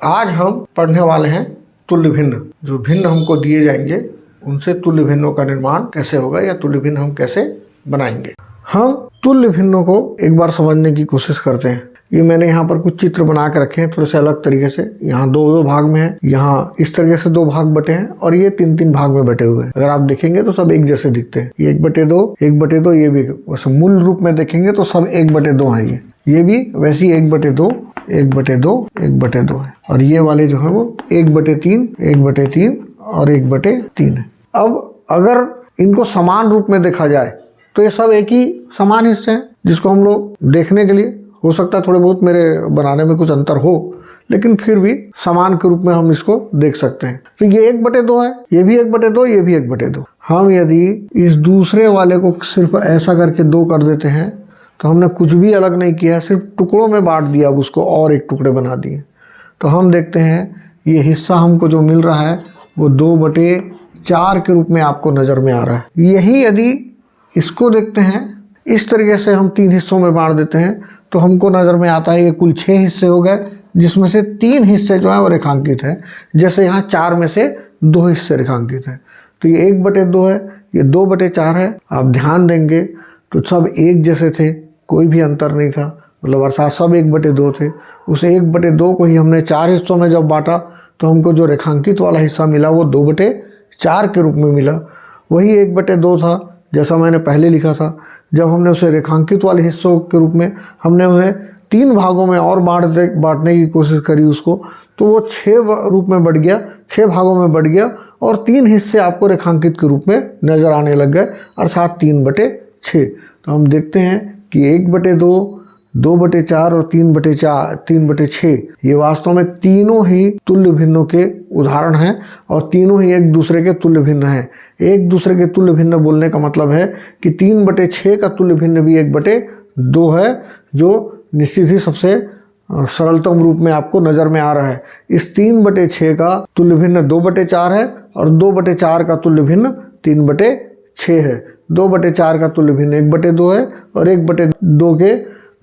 आज हम पढ़ने वाले हैं तुल्य भिन्न। जो भिन्न हमको दिए जाएंगे उनसे तुल्य भिन्नों का निर्माण कैसे होगा या तुल्य भिन्न हम कैसे बनाएंगे। हम तुल्य भिन्नों को एक बार समझने की कोशिश करते हैं। ये मैंने यहाँ पर कुछ चित्र बना के रखे हैं थोड़े से अलग तरीके से। यहाँ दो भाग में है, यहाँ इस तरीके से दो भाग बटे हैं और ये तीन तीन भाग में बटे हुए हैं। अगर आप देखेंगे तो सब एक जैसे दिखते हैं। ये 1/2 ये भी वैसे मूल रूप में देखेंगे तो सब 1/2 है। ये भी वैसे ही 1/2 है और ये वाले जो है वो 1/3 और 1/3 है। अब अगर इनको समान रूप में देखा जाए तो ये सब एक ही समान हिस्से हैं, जिसको हम लोग देखने के लिए हो सकता है थोड़े बहुत मेरे बनाने में कुछ अंतर हो, लेकिन फिर भी समान के रूप में हम इसको देख सकते हैं। तो ये 1/2 है, ये भी 1/2, ये भी 1/2। हम यदि इस दूसरे वाले को सिर्फ ऐसा करके 2 कर देते हैं तो हमने कुछ भी अलग नहीं किया, सिर्फ टुकड़ों में बांट दिया, अब उसको और एक टुकड़े बना दिए। तो हम देखते हैं ये हिस्सा हमको जो मिल रहा है वो 2/4 के रूप में आपको नज़र में आ रहा है। यही यदि इसको देखते हैं इस तरीके से हम 3 हिस्सों में बांट देते हैं तो हमको नज़र में आता है ये कुल 6 हिस्से हो गए, जिसमें से 3 हिस्से जो है वो रेखांकित है। जैसे यहाँ 4 में से 2 हिस्से रेखांकित हैं। तो ये 1/2 है, ये 2/4 है। आप ध्यान देंगे तो सब एक जैसे थे, कोई भी अंतर नहीं था, मतलब अर्थात सब 1/2 थे। उस 1/2 को ही हमने 4 हिस्सों में जब बांटा तो हमको जो रेखांकित वाला हिस्सा मिला वो 2/4 के रूप में मिला। वही 1/2 था जैसा मैंने पहले लिखा था। जब हमने उसे रेखांकित वाले हिस्सों के रूप में हमने उन्हें 3 भागों में और बांटने की कोशिश करी उसको, तो वो 6 रूप में बढ़ गया, 6 भागों में बढ़ गया और 3 हिस्से आपको रेखांकित के रूप में नज़र आने लग गए, अर्थात 3/6। तो हम देखते हैं कि 1/2, 2/4 और 3/6 ये वास्तव में तीनों ही तुल्य भिन्नों के उदाहरण हैं और तीनों ही एक दूसरे के तुल्य भिन्न हैं। एक दूसरे के तुल्य भिन्न बोलने का मतलब है कि 3/6 का तुल्य भिन्न भी 1/2 है, जो निश्चित ही सबसे सरलतम रूप में आपको नज़र में आ रहा है। इस 3/6 का तुल्य भिन्न 2/4 है और 2/4 का तुल्य भिन्न 3/6 है। 2/4 का तुल्य भिन्न 1/2 है और 1/2 के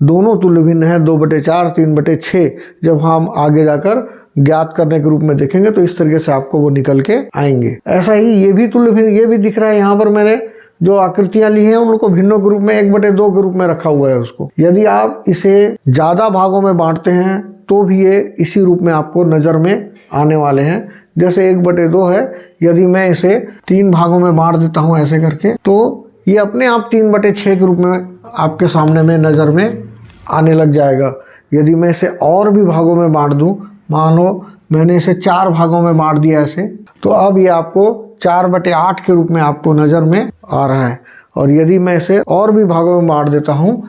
दोनों तुल्य भिन्न है 2/4, 3/6। जब हम आगे जाकर ज्ञात करने के रूप में देखेंगे तो इस तरीके से आपको वो निकल के आएंगे। ऐसा ही ये भी तुल्य भिन्न, ये भी दिख रहा है। यहाँ पर मैंने जो आकृतियां ली हैं उनको भिन्नों के रूप में 1/2 के रूप में रखा हुआ है उसको। यदि आप इसे ज़्यादा भागों में बांटते हैं तो भी ये इसी रूप में आपको नज़र में आने वाले हैं। जैसे 1/2 है, यदि मैं इसे 3 भागों में बांट देता हूँ ऐसे करके, तो ये अपने आप 3/6 के रूप में आपके सामने में नज़र में आने लग जाएगा। यदि मैं इसे और भी भागों में बांट दूं, मान लो मैंने इसे 4 भागों में बांट दिया ऐसे, तो अब ये आपको 4/8 के रूप में आपको नज़र में आ रहा है। और यदि मैं इसे और भी भागों में बांट देता हूँ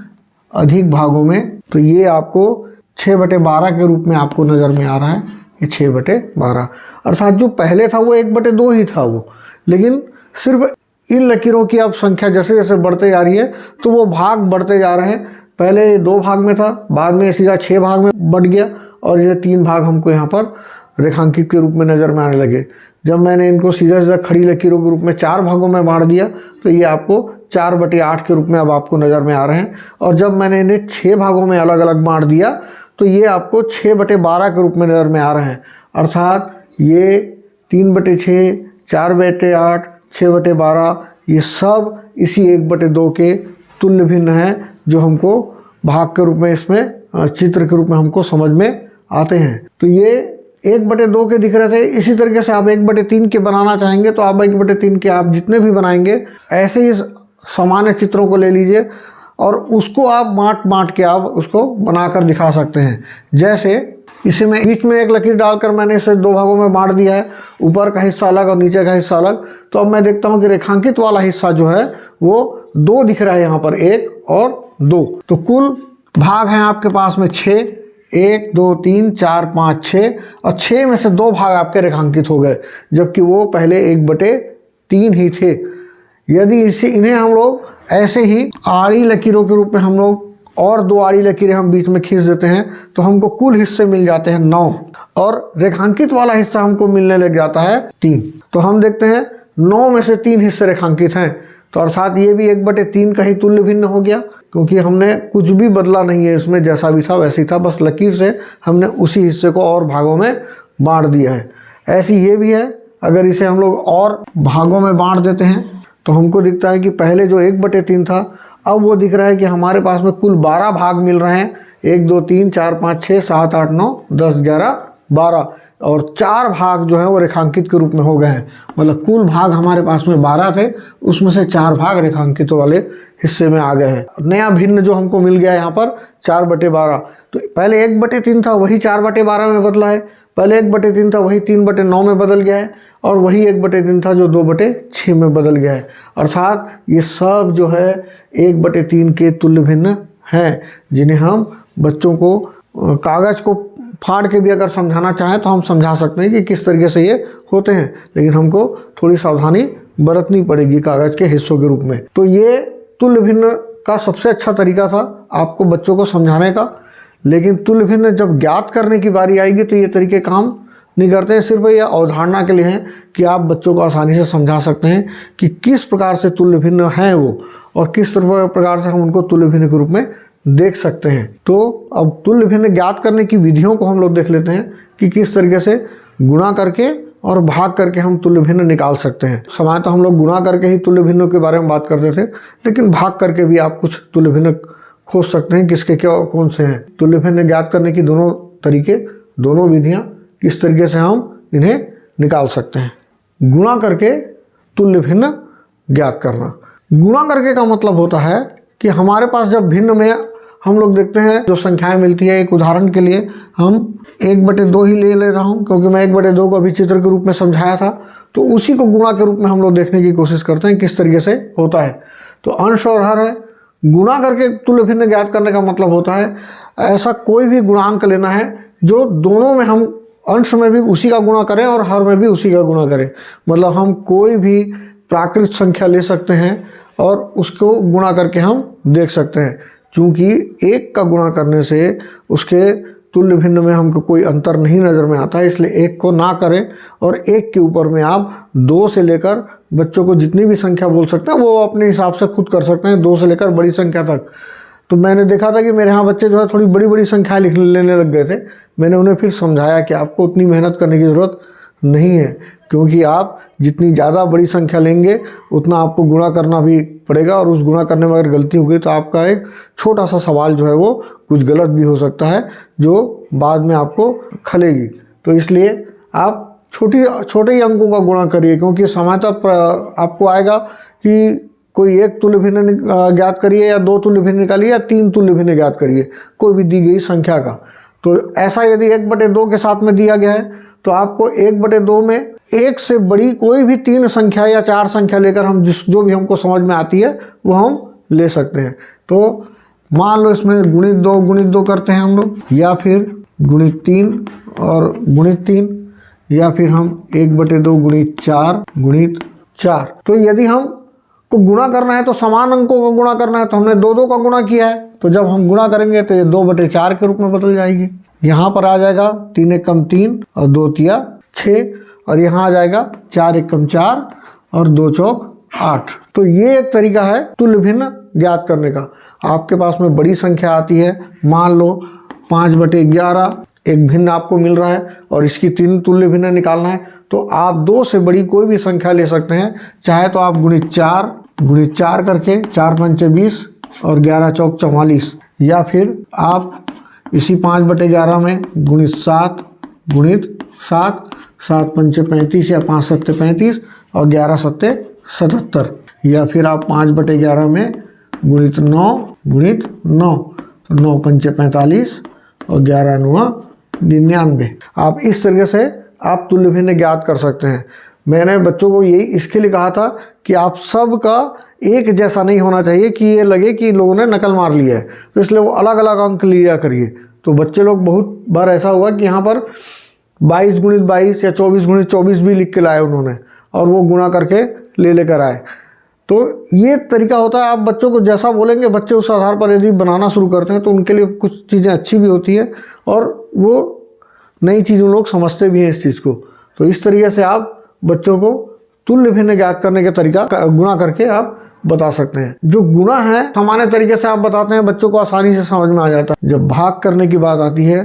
अधिक भागों में, तो ये आपको 6/12 के रूप में आपको नज़र में आ रहा है। ये 6/12 अर्थात जो पहले था वो 1/2 ही था वो, लेकिन सिर्फ इन लकीरों की अब संख्या जैसे जैसे बढ़ते जा रही है तो वो भाग बढ़ते जा रहे हैं। पहले 2 भाग में था, बाद में सीधा 6 भाग में बढ़ गया और ये 3 भाग हमको यहाँ पर रेखांकित के रूप में नज़र में आने लगे। जब मैंने इनको सीधा सीधा खड़ी लकीरों के रूप में 4 भागों में बांट दिया तो ये आपको 4/8 के रूप में अब आपको नज़र में आ रहे हैं। और जब मैंने इन्हें 6 भागों में अलग अलग बांट दिया तो ये आपको 6/12 के रूप में नज़र में आ रहे हैं। अर्थात ये 3/6, 4/8, 6/12 ये सब इसी 1/2 के तुल्य भिन्न हैं, जो हमको भाग के रूप में इसमें चित्र के रूप में हमको समझ में आते हैं। तो ये 1/2 के दिख रहे थे। इसी तरीके से आप 1/3 के बनाना चाहेंगे तो आप 1/3 के आप जितने भी बनाएंगे ऐसे ही सामान्य चित्रों को ले लीजिए और उसको आप बांट के आप उसको बनाकर दिखा सकते हैं। जैसे इसे मैं बीच में एक लकीर डालकर मैंने इसे 2 भागों में बांट दिया है, ऊपर का हिस्सा अलग और नीचे का हिस्सा अलग। तो अब मैं देखता हूँ कि रेखांकित वाला हिस्सा जो है वो 2 दिख रहा है यहाँ पर, 1 और 2। तो कुल भाग हैं आपके पास में 6, 1 2 3 4 5 6 और 6 में से 2 भाग आपके रेखांकित हो गए, जबकि वो पहले 1/3 ही थे। यदि इन्हें हम लोग ऐसे ही आड़ी लकीरों के रूप में हम लोग और 2 आड़ी लकीरें हम बीच में खींच देते हैं तो हमको कुल हिस्से मिल जाते हैं 9 और रेखांकित वाला हिस्सा हमको मिलने लग जाता है 3। तो हम देखते हैं 9 में से 3 हिस्से रेखांकित हैं, तो अर्थात ये भी 1/3 का ही तुल्य भिन्न हो गया। क्योंकि हमने कुछ भी बदला नहीं है इसमें, जैसा भी था वैसे ही था, बस लकीर से हमने उसी हिस्से को और भागों में बांट दिया है। ऐसी ये भी है, अगर इसे हम लोग और भागों में बांट देते हैं तो हमको दिखता है कि पहले जो 1/3 था, अब वो दिख रहा है कि हमारे पास में कुल 12 भाग मिल रहे हैं। 1 2 3 4 5 6 7 8 9 10 11 12 और 4 भाग जो है वो रेखांकित के रूप में हो गए हैं। मतलब कुल भाग हमारे पास में 12 थे, उसमें से 4 भाग रेखांकित वाले हिस्से में आ गए हैं। नया भिन्न जो हमको मिल गया यहाँ पर 4/12। तो पहले 1/3 था, वही 4/12 में बदला है। पहले 1/3 था, वही 3/9 में बदल गया है। और वही 1/3 था जो 2/6 में बदल गया है। अर्थात ये सब जो है 1/3 के तुल्य भिन्न हैं, जिन्हें हम बच्चों को कागज़ को फाड़ के भी अगर समझाना चाहें तो हम समझा सकते हैं कि किस तरीके से ये होते हैं, लेकिन हमको थोड़ी सावधानी बरतनी पड़ेगी कागज़ के हिस्सों के रूप में। तो ये तुल्य भिन्न का सबसे अच्छा तरीका था आपको बच्चों को समझाने का। लेकिन तुल्य भिन्न जब ज्ञात करने की बारी आएगी तो ये तरीके काम नहीं करते हैं। सिर्फ ये अवधारणा के लिए हैं कि आप बच्चों को आसानी से समझा सकते हैं कि किस प्रकार से तुल्य भिन्न हैं वो, और किस प्रकार से हम उनको तुल्य भिन्न के रूप में देख सकते हैं। तो अब तुल्य भिन्न ज्ञात करने की विधियों को हम लोग देख लेते हैं कि किस तरीके से गुणा करके और भाग करके हम तुल्य भिन्न निकाल सकते हैं। सामान्यतः हम लोग गुणा करके ही तुल्य भिन्नों के बारे में बात करते थे, लेकिन भाग करके भी आप कुछ तुल्य भिन्न खोज सकते हैं किसके क्या कौन से हैं। तुल्य भिन्न ज्ञात करने की दोनों तरीके, दोनों विधियाँ किस तरीके से हम इन्हें निकाल सकते हैं। गुणा करके तुल्य भिन्न ज्ञात करना। गुणा करके का मतलब होता है कि हमारे पास जब भिन्न में हम लोग देखते हैं जो संख्याएं मिलती है, एक उदाहरण के लिए हम 1/2 ही ले रहा हूं, क्योंकि मैं 1/2 को अभी चित्र के रूप में समझाया था, तो उसी को गुणा के रूप में हम लोग देखने की कोशिश करते हैं किस तरीके से होता है। तो अंश और हर है। गुणा करके तुल्य भिन्न ज्ञात करने का मतलब होता है ऐसा कोई भी गुणांक लेना है जो दोनों में हम अंश में भी उसी का गुणा करें और हर में भी उसी का गुणा करें। मतलब हम कोई भी प्राकृत संख्या ले सकते हैं और उसको गुणा करके हम देख सकते हैं। चूँकि एक का गुणा करने से उसके तुल्य भिन्न में हमको कोई अंतर नहीं नज़र में आता है, इसलिए एक को ना करें और एक के ऊपर में आप 2 से लेकर बच्चों को जितनी भी संख्या बोल सकते हैं वो अपने हिसाब से खुद कर सकते हैं, 2 से लेकर बड़ी संख्या तक। तो मैंने देखा था कि मेरे यहाँ बच्चे जो है थोड़ी बड़ी बड़ी संख्या लिख लेने लग गए थे। मैंने उन्हें फिर समझाया कि आपको उतनी मेहनत करने की ज़रूरत नहीं है, क्योंकि आप जितनी ज़्यादा बड़ी संख्या लेंगे उतना आपको गुणा करना भी पड़ेगा, और उस गुणा करने में अगर गलती हो गई तो आपका एक छोटा सा सवाल जो है वो कुछ गलत भी हो सकता है जो बाद में आपको खलेगी। तो इसलिए आप छोटे ही अंकों का गुणा करिए, क्योंकि सामान्यतः आपको आएगा कि कोई एक तुल्य भिन्न ज्ञात करिए या 2 तुल्य भिन्न निकालिए या 3 तुल्य भिन्न ज्ञात करिए कोई भी दी गई संख्या का। तो ऐसा यदि 1/2 के साथ में दिया गया है तो आपको 1/2 में एक से बड़ी कोई भी 3 संख्या या 4 संख्या लेकर हम जो भी हमको समझ में आती है वो हम ले सकते हैं। तो मान लो इसमें गुणित 2 करते हैं हम लोग, या फिर गुणित 3 और गुणित 3, या फिर हम 1/2 गुणित 4 गुणित 4। तो यदि हम को गुणा करना है तो समान अंकों का गुणा करना है, तो हमने 2 का गुणा किया है, तो जब हम गुणा करेंगे तो ये 2/4 के रूप में बदल जाएगी। यहाँ पर आ जाएगा 3 एकम 3 और 2 तिया 6, और यहाँ आ जाएगा 4 एकम 4 और 2 चौक 8। तो ये एक तरीका है तुल्य भिन्न ज्ञात करने का। आपके पास में बड़ी संख्या आती है, मान लो 5/11 एक भिन्न आपको मिल रहा है और इसकी 3 तुल्य भिन्न निकालना है, तो आप 2 से बड़ी कोई भी संख्या ले सकते हैं। चाहे तो आप गुणित 4 करके 4 पंचे 20 और 11 चौक 44, या फिर आप इसी 5/11 में गुणित 7 7 पंचे 35 या 5 सत्ते 35 और 11 सत्ते 77, या फिर आप 5/11 में गुणित 9 तो 9 पंचे 45 और 11 9 99। आप इस तरीके से आप तुल्य भिन्न ज्ञात कर सकते हैं। मैंने बच्चों को यही इसके लिए कहा था कि आप सब का एक जैसा नहीं होना चाहिए कि ये लगे कि लोगों ने नकल मार लिया है, तो इसलिए वो अलग अलग अंक लिया करिए। तो बच्चे लोग बहुत बार ऐसा हुआ कि यहाँ पर 22 गुणित 22 या 24 गुणित 24 भी लिख के लाए उन्होंने, और वो गुणा करके लेकर आए। तो ये तरीका होता है, आप बच्चों को जैसा बोलेंगे बच्चे उस आधार पर यदि बनाना शुरू करते हैं तो उनके लिए कुछ चीज़ें अच्छी भी होती है और वो नई चीज़ उन लोग समझते भी हैं इस चीज़ को। तो इस तरीके से आप बच्चों को तुल्य भिन्न ज्ञात करने के तरीका गुणा करके आप बता सकते हैं। जो गुणा है सामान्य तरीके से आप बताते हैं, बच्चों को आसानी से समझ में आ जाता है। जब भाग करने की बात आती है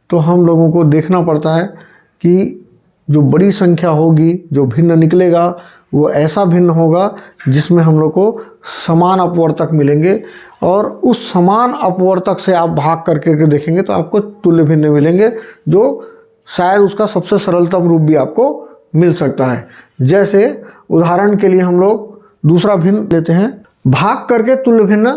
तो हम लोगों को देखना पड़ता है कि जो बड़ी संख्या होगी, जो भिन्न निकलेगा वो ऐसा भिन्न होगा जिसमें हम लोग को समान अपवर्तक मिलेंगे, और उस समान अपवर्तक से आप भाग करके देखेंगे तो आपको तुल्य भिन्न मिलेंगे, जो शायद उसका सबसे सरलतम रूप भी आपको मिल सकता है। जैसे उदाहरण के लिए हम लोग दूसरा भिन्न लेते हैं, भाग करके तुल्य भिन्न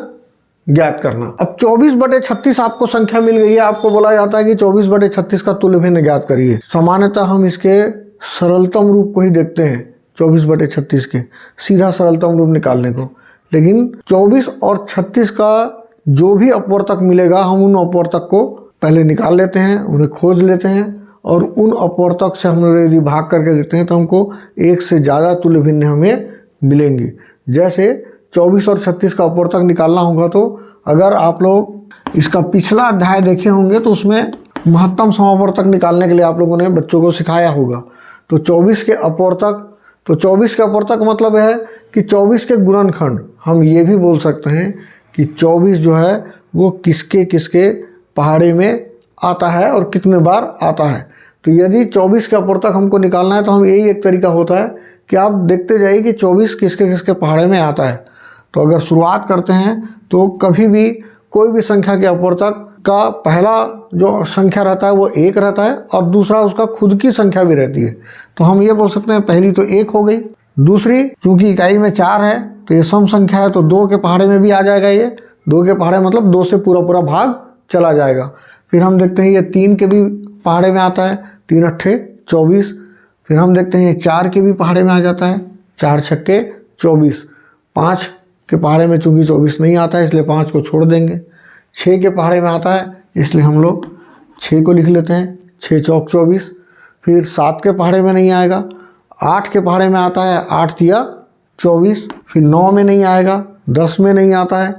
ज्ञात करना। अब 24/36 आपको संख्या मिल गई है, आपको बोला जाता है कि 24/36 का तुल्य भिन्न ज्ञात करिए। सामान्यतः हम इसके सरलतम रूप को ही देखते हैं 24/36 के, सीधा सरलतम रूप निकालने को। लेकिन 24 और 36 का जो भी अपवर्तक मिलेगा हम उन अपवर्तक को पहले निकाल लेते हैं, उन्हें खोज लेते हैं, और उन अपवर्तक से हम यदि भाग करके देखते हैं तो हमको एक से ज़्यादा तुल्य भिन्न हमें मिलेंगे। जैसे 24 और 36 का अपवर्तक निकालना होगा तो अगर आप लोग इसका पिछला अध्याय देखे होंगे तो उसमें महत्तम समवर्तक निकालने के लिए आप लोगों ने बच्चों को सिखाया होगा। तो 24 के अपवर्तक मतलब है कि 24 के गुणनखंड। हम ये भी बोल सकते हैं कि 24 जो है वो किसके किसके पहाड़े में आता है और कितने बार आता है। तो यदि 24 के अपवर्तक हमको निकालना है तो हम यही एक तरीका होता है कि आप देखते जाइए कि 24 किसके किसके पहाड़े में आता है। तो अगर शुरुआत करते हैं तो कभी भी कोई भी संख्या के अपवर्तक का पहला जो संख्या रहता है वो 1 रहता है और दूसरा उसका खुद की संख्या भी रहती है। तो हम ये बोल सकते हैं पहली तो 1 हो गई, दूसरी चूंकि इकाई में 4 है तो ये सम संख्या है तो 2 के पहाड़े में भी आ जाएगा। ये 2 के पहाड़े मतलब 2 से पूरा भाग चला जाएगा। फिर हम देखते हैं ये 3 के भी पहाड़े में आता है, 3 अट्ठे 24। फिर हम देखते हैं ये 4 के भी पहाड़े में आ जाता है, 4 छक्के 24। 5 के पहाड़े में चूंकि 24 नहीं आता है इसलिए 5 को छोड़ देंगे। 6 के पहाड़े में आता है इसलिए हम लोग 6 को लिख लेते हैं, 6 चौक 24। फिर 7 के पहाड़े में नहीं आएगा। 8 के पहाड़े में आता है, 8 तिया 24। फिर 9 में नहीं आएगा, 10 में नहीं आता है,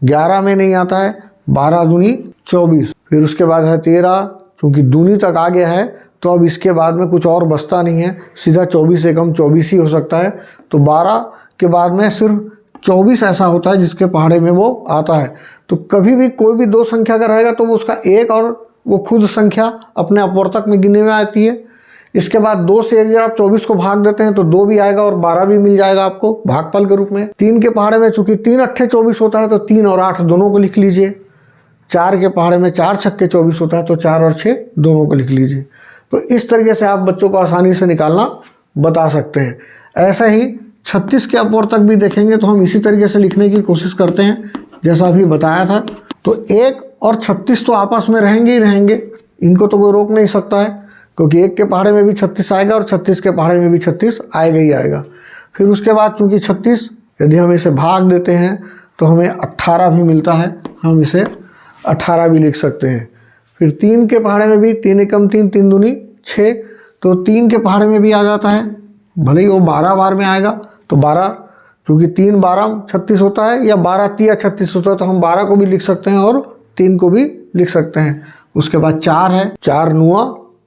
11 में नहीं आता है, 12 दूनी 24। फिर उसके बाद है 13, चूँकि दूनी तक आ गया है तो अब इसके बाद में कुछ और बचता नहीं है, सीधा 24 से कम 24 ही हो सकता है। तो 12 के बाद में सिर्फ 24 ऐसा होता है जिसके पहाड़े में वो आता है। तो कभी भी कोई भी 2 संख्या का रहेगा तो वो उसका 1 और वो खुद संख्या अपने अपवर्तक में गिनने में आती है। इसके बाद 2 से अगर आप 24 को भाग देते हैं तो 2 भी आएगा और 12 भी मिल जाएगा आपको भागफल के रूप में। 3 के पहाड़े में चूंकि 3 अट्ठे 24 होता है तो 3 और 8 दोनों को लिख लीजिए। 4 के पहाड़े में 4 छक्के 24 होता है तो 4 और 6 दोनों को लिख लीजिए। तो इस तरीके से आप बच्चों को आसानी से निकालना बता सकते हैं। ऐसा ही 36 के अपवर्तक भी देखेंगे तो हम इसी तरीके से लिखने की कोशिश करते हैं जैसा अभी बताया था। तो 1 और 36 तो आपस में रहेंगे ही रहेंगे, इनको तो कोई रोक नहीं सकता है, क्योंकि 1 के पहाड़े में भी 36 आएगा और 36 के पहाड़े में भी 36 आएगा ही आएगा। फिर उसके बाद चूँकि 36 यदि हम इसे भाग देते हैं तो हमें 18 भी मिलता है, हम इसे 18 भी लिख सकते हैं। फिर 3 के पहाड़े में भी 3 एकम 3, 3 दूनी 6, तो 3 के पहाड़े में भी आ जाता है, भले ही वो 12 बार में आएगा तो 12, चूँकि 3 12 36 होता है या 12 तिया 36 होता है तो हम 12 को भी लिख सकते हैं और 3 को भी लिख सकते हैं। उसके बाद 4 है, 4 9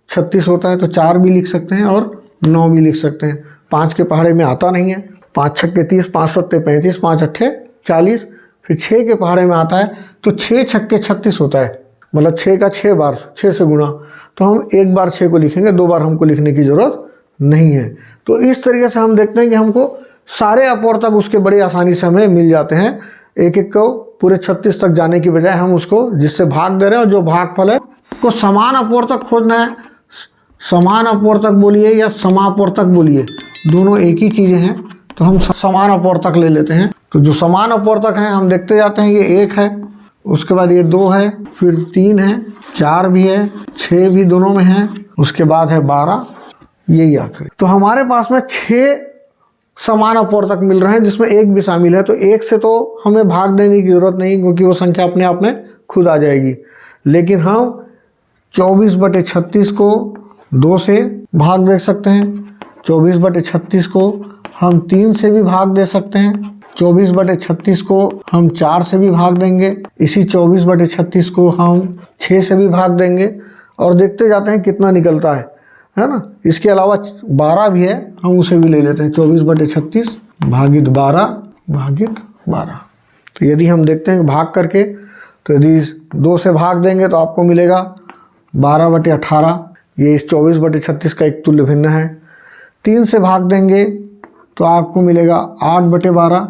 36 होता है तो 4 भी लिख सकते हैं और 9 भी लिख सकते हैं। 5 के पहाड़े में आता नहीं है, 5 छक्के 30, 5 सत्ते 35, 5 अट्ठे 40। फिर 6 के पहाड़े में आता है तो 6 छक्के 36 होता है, मतलब 6 का 6 बार 6 से गुणा, तो हम 1 बार 6 को लिखेंगे, 2 बार हमको लिखने की ज़रूरत नहीं है। तो इस तरीके से हम देखते हैं कि हमको सारे अपवर्तक उसके बड़ी आसानी से हमें मिल जाते हैं। एक एक को पूरे 36 तक जाने की बजाय हम उसको जिससे भाग दे रहे हैं और जो भागफल है को समान अपवर्तक खोजना है। समान अपवर्तक बोलिए या समापवर्तक बोलिए, दोनों एक ही चीज़ें हैं, तो हम समान अपवर्तक ले लेते हैं। तो जो समान अपवर्तक हैं हम देखते जाते हैं, ये 1 है, उसके बाद ये 2 है, फिर 3 है, 4 भी है, 6 भी दोनों में है, उसके बाद है 12, यही आखिर। तो हमारे पास में 6 समान अपवर्तक मिल रहे हैं जिसमें 1 भी शामिल है। तो 1 से तो हमें भाग देने की ज़रूरत नहीं क्योंकि वो संख्या अपने आप में खुद आ जाएगी। लेकिन हम 24/36 को 2 से भाग दे सकते हैं, 24/36 को हम 3 से भी भाग दे सकते हैं, 24/36 को हम 4 से भी भाग देंगे, इसी 24/36 को हम 6 से भी भाग देंगे और देखते जाते हैं कितना निकलता है ना। इसके अलावा 12 भी है, हम उसे भी ले लेते हैं। 24/36 भागित 12 भागित 12। तो यदि हम देखते हैं भाग करके, तो यदि 2 से भाग देंगे तो आपको मिलेगा 12/18। ये इस 24/36 का एक तुल्य भिन्न है। 3 से भाग देंगे तो आपको मिलेगा 8/12।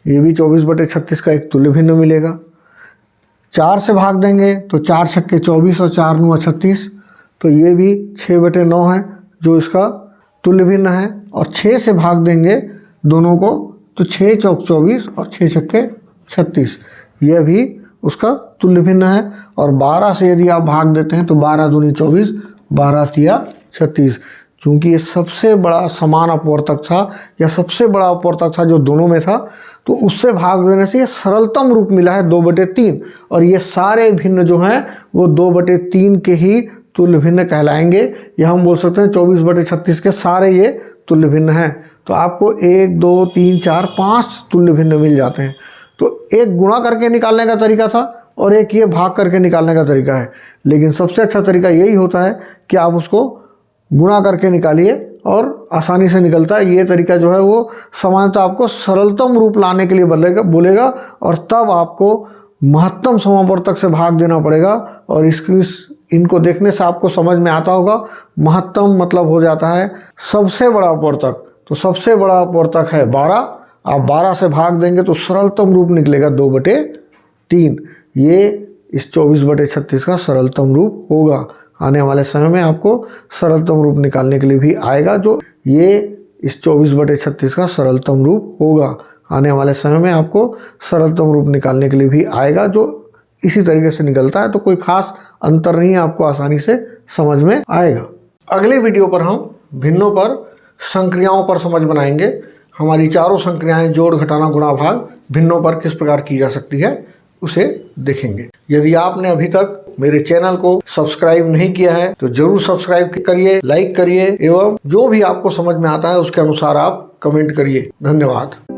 ये भी 24/36 का एक तुल्य भिन्न मिलेगा। 4 से भाग देंगे तो 4 छक्के 24 और 4 9 36, तो ये भी 6/9 है जो इसका तुल्य भिन्न है। और 6 से भाग देंगे दोनों को तो 6 चौक 24 और 6 छक्के 36, यह भी उसका तुल्य भिन्न है। और 12 से यदि आप भाग देते हैं तो 12 दूनी 24, 12 तिया 36। चूँकि ये सबसे बड़ा समान अपवर्तक था या सबसे बड़ा अपवर्तक था जो दोनों में था, तो उससे भाग देने से ये सरलतम रूप मिला है 2/3। और ये सारे भिन्न जो हैं वो 2/3 के ही तुल्य भिन्न कहलाएंगे, या हम बोल सकते हैं 24/36 के सारे ये तुल्य भिन्न हैं। तो आपको 1 2 3 4 5 तुल्य भिन्न मिल जाते हैं। तो एक गुणा करके निकालने का तरीका था और एक ये भाग करके निकालने का तरीका है, लेकिन सबसे अच्छा तरीका यही होता है कि आप उसको गुणा करके निकालिए और आसानी से निकलता है। ये तरीका जो है वो सामान्यतः आपको सरलतम रूप लाने के लिए बोलेगा और तब आपको महत्तम समावर्तक से भाग देना पड़ेगा। और इनको देखने से आपको समझ में आता होगा, महत्तम मतलब हो जाता है सबसे बड़ा अपवर्तक। तो सबसे बड़ा अपवर्तक है 12, आप 12 से भाग देंगे तो सरलतम रूप निकलेगा 2/3। ये इस 24/36 का सरलतम रूप होगा। आने वाले समय में आपको सरलतम रूप निकालने के लिए भी आएगा, जो ये इस 24/36 का सरलतम रूप होगा। आने वाले समय में आपको सरलतम रूप निकालने के लिए भी आएगा, जो इसी तरीके से निकलता है। तो कोई खास अंतर नहीं है, आपको आसानी से समझ में आएगा। अगले वीडियो पर हम भिन्नों पर, संक्रियाओं पर समझ बनाएंगे। हमारी चारों संक्रियाएं जोड़, घटाना, गुणा, भाग भिन्नों पर किस प्रकार की जा सकती है उसे देखेंगे। यदि आपने अभी तक मेरे चैनल को सब्सक्राइब नहीं किया है तो जरूर सब्सक्राइब करिए, लाइक करिए एवं जो भी आपको समझ में आता है उसके अनुसार आप कमेंट करिए। धन्यवाद।